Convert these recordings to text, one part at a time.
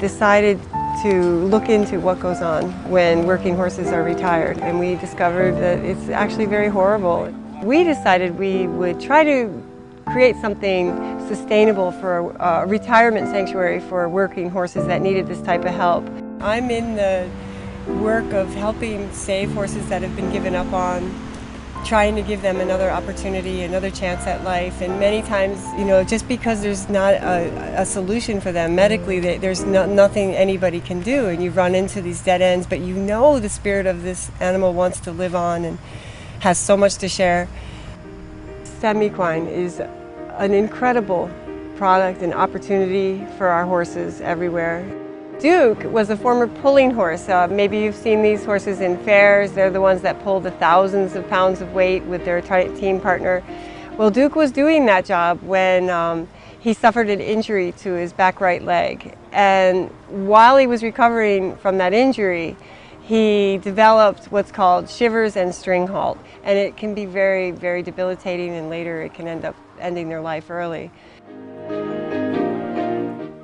decided to look into what goes on when working horses are retired, and we discovered that it's actually very horrible. We decided we would try to create something sustainable for a retirement sanctuary for working horses that needed this type of help. I'm in the work of helping save horses that have been given up on, trying to give them another opportunity, another chance at life. And many times, you know, just because there's not a solution for them medically, there's nothing anybody can do, and you run into these dead ends, but you know the spirit of this animal wants to live on and has so much to share. StemEquine is an incredible product and opportunity for our horses everywhere. Duke was a former pulling horse. Maybe you've seen these horses in fairs. They're the ones that pull the thousands of pounds of weight with their team partner. Well, Duke was doing that job when he suffered an injury to his back right leg. And while he was recovering from that injury, he developed what's called shivers and string halt. And it can be very, very debilitating, and later it can end up ending their life early.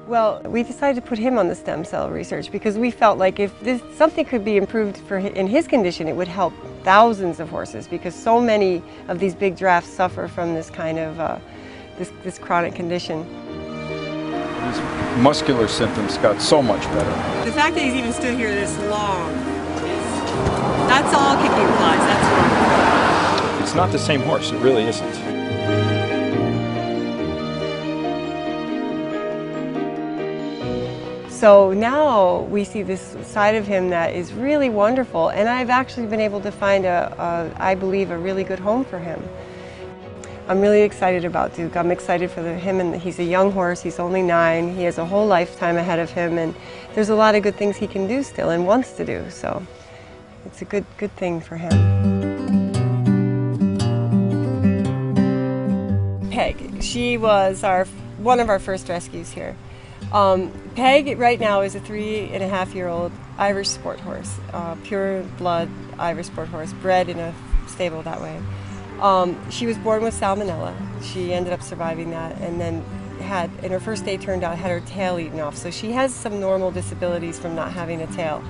Well, we decided to put him on the stem cell research because we felt like if something could be improved in his condition, it would help thousands of horses, because so many of these big giraffes suffer from this kind of this chronic condition. His muscular symptoms got so much better. The fact that he's even stood here this long, that's all kicking flies, that's wrong. It's not the same horse, it really isn't. So now we see this side of him that is really wonderful, and I've actually been able to find I believe, a really good home for him. I'm really excited about Duke. I'm excited for him, and he's a young horse. He's only 9. He has a whole lifetime ahead of him, and there's a lot of good things he can do still and wants to do. So it's a good thing for him. Peg, she was one of our first rescues here. Peg right now is a 3.5-year-old Irish sport horse, pure blood Irish sport horse, bred in a stable that way. She was born with salmonella. She ended up surviving that, and then in her first day turned out, had her tail eaten off. So she has some normal disabilities from not having a tail.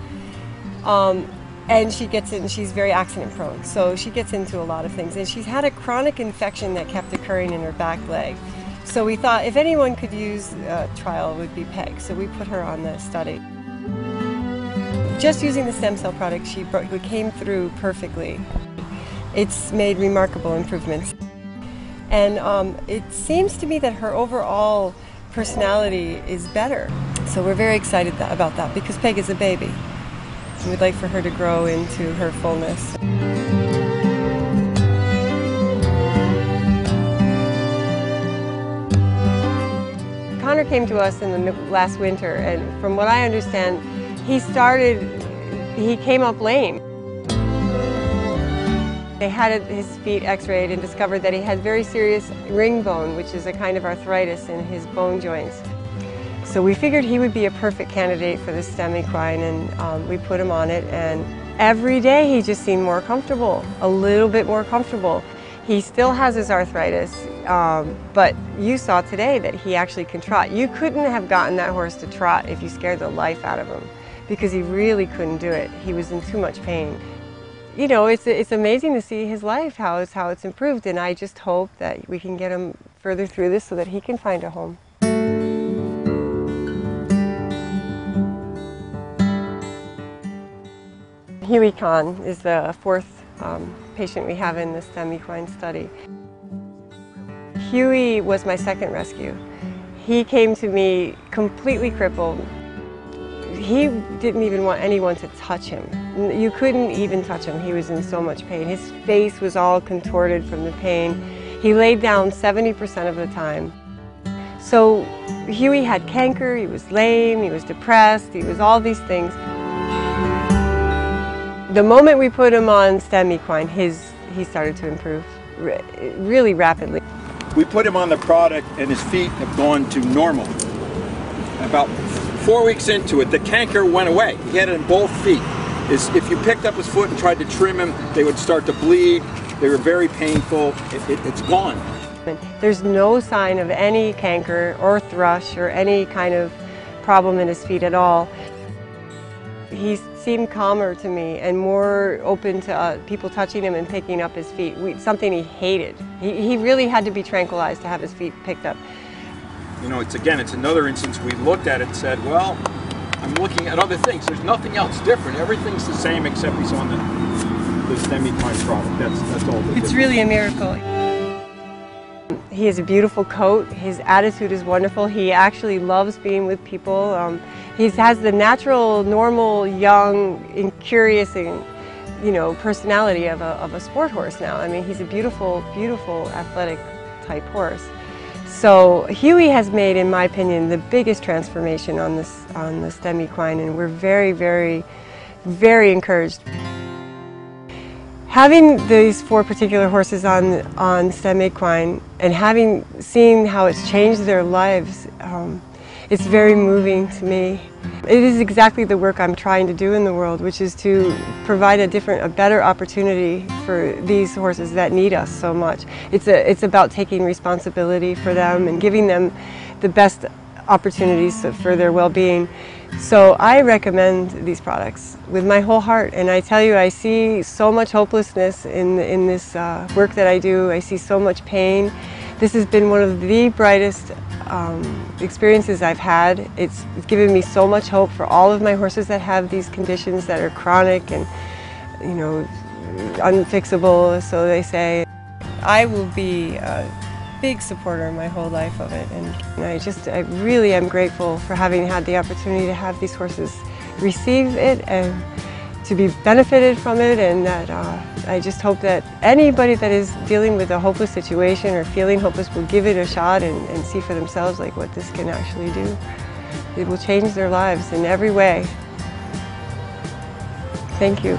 And she's very accident prone, so she gets into a lot of things. And she's had a chronic infection that kept occurring in her back leg. So we thought if anyone could use a trial, it would be Peg. So we put her on the study. Just using the stem cell product, she came through perfectly. It's made remarkable improvements. And it seems to me that her overall personality is better. So we're very excited about that, because Peg is a baby. We'd like for her to grow into her fullness. Connor came to us in the last winter, and from what I understand, he came up lame. They had his feet x-rayed and discovered that he had very serious ring bone, which is a kind of arthritis in his bone joints. So we figured he would be a perfect candidate for the StemEquine, and we put him on it, and every day he just seemed more comfortable, a little bit more comfortable. He still has his arthritis, but you saw today that he actually can trot. You couldn't have gotten that horse to trot if you scared the life out of him, because he really couldn't do it. He was in too much pain. You know, it's amazing to see his life, how it's improved, and I just hope that we can get him further through this so that he can find a home. Huey Kahn is the 4th patient we have in the StemEquine study. Huey was my 2nd rescue. He came to me completely crippled. He didn't even want anyone to touch him. You couldn't even touch him. He was in so much pain. His face was all contorted from the pain. He laid down 70% of the time. So Huey had canker, he was lame, he was depressed, he was all these things. The moment we put him on StemEquine, he started to improve really rapidly. We put him on the product and his feet have gone to normal. About 4 weeks into it, the canker went away. He had it in both feet. If you picked up his foot and tried to trim him, they would start to bleed. They were very painful. It's gone. There's no sign of any canker or thrush or any kind of problem in his feet at all. He seemed calmer to me and more open to people touching him and picking up his feet, something he hated. He really had to be tranquilized to have his feet picked up. You know, it's another instance we looked at it and said, well, I'm looking at other things. There's nothing else different. Everything's the same except he's on the StemEquine product. That's all. It's really a miracle. He has a beautiful coat. His attitude is wonderful. He actually loves being with people. He has the natural, normal, young, and curious, and personality of a sport horse now. I mean, he's a beautiful, beautiful athletic type horse. So Huey has made, in my opinion, the biggest transformation on the StemEquine, and we're very, very, very encouraged. Having these 4 particular horses on StemEquine and seen how it's changed their lives, it's very moving to me. It is exactly the work I'm trying to do in the world, which is to provide a better opportunity for these horses that need us so much. It's about taking responsibility for them and giving them the best opportunities for their well-being. So I recommend these products with my whole heart, and I tell you, I see so much hopelessness in this work that I do. I see so much pain. This has been one of the brightest experiences I've had. It's given me so much hope for all of my horses that have these conditions that are chronic and, unfixable, so they say. I will be a big supporter my whole life of it, and I really am grateful for having had the opportunity to have these horses receive it and to be benefited from it, and that I just hope that anybody that is dealing with a hopeless situation or feeling hopeless will give it a shot and see for themselves what this can actually do. It will change their lives in every way. Thank you.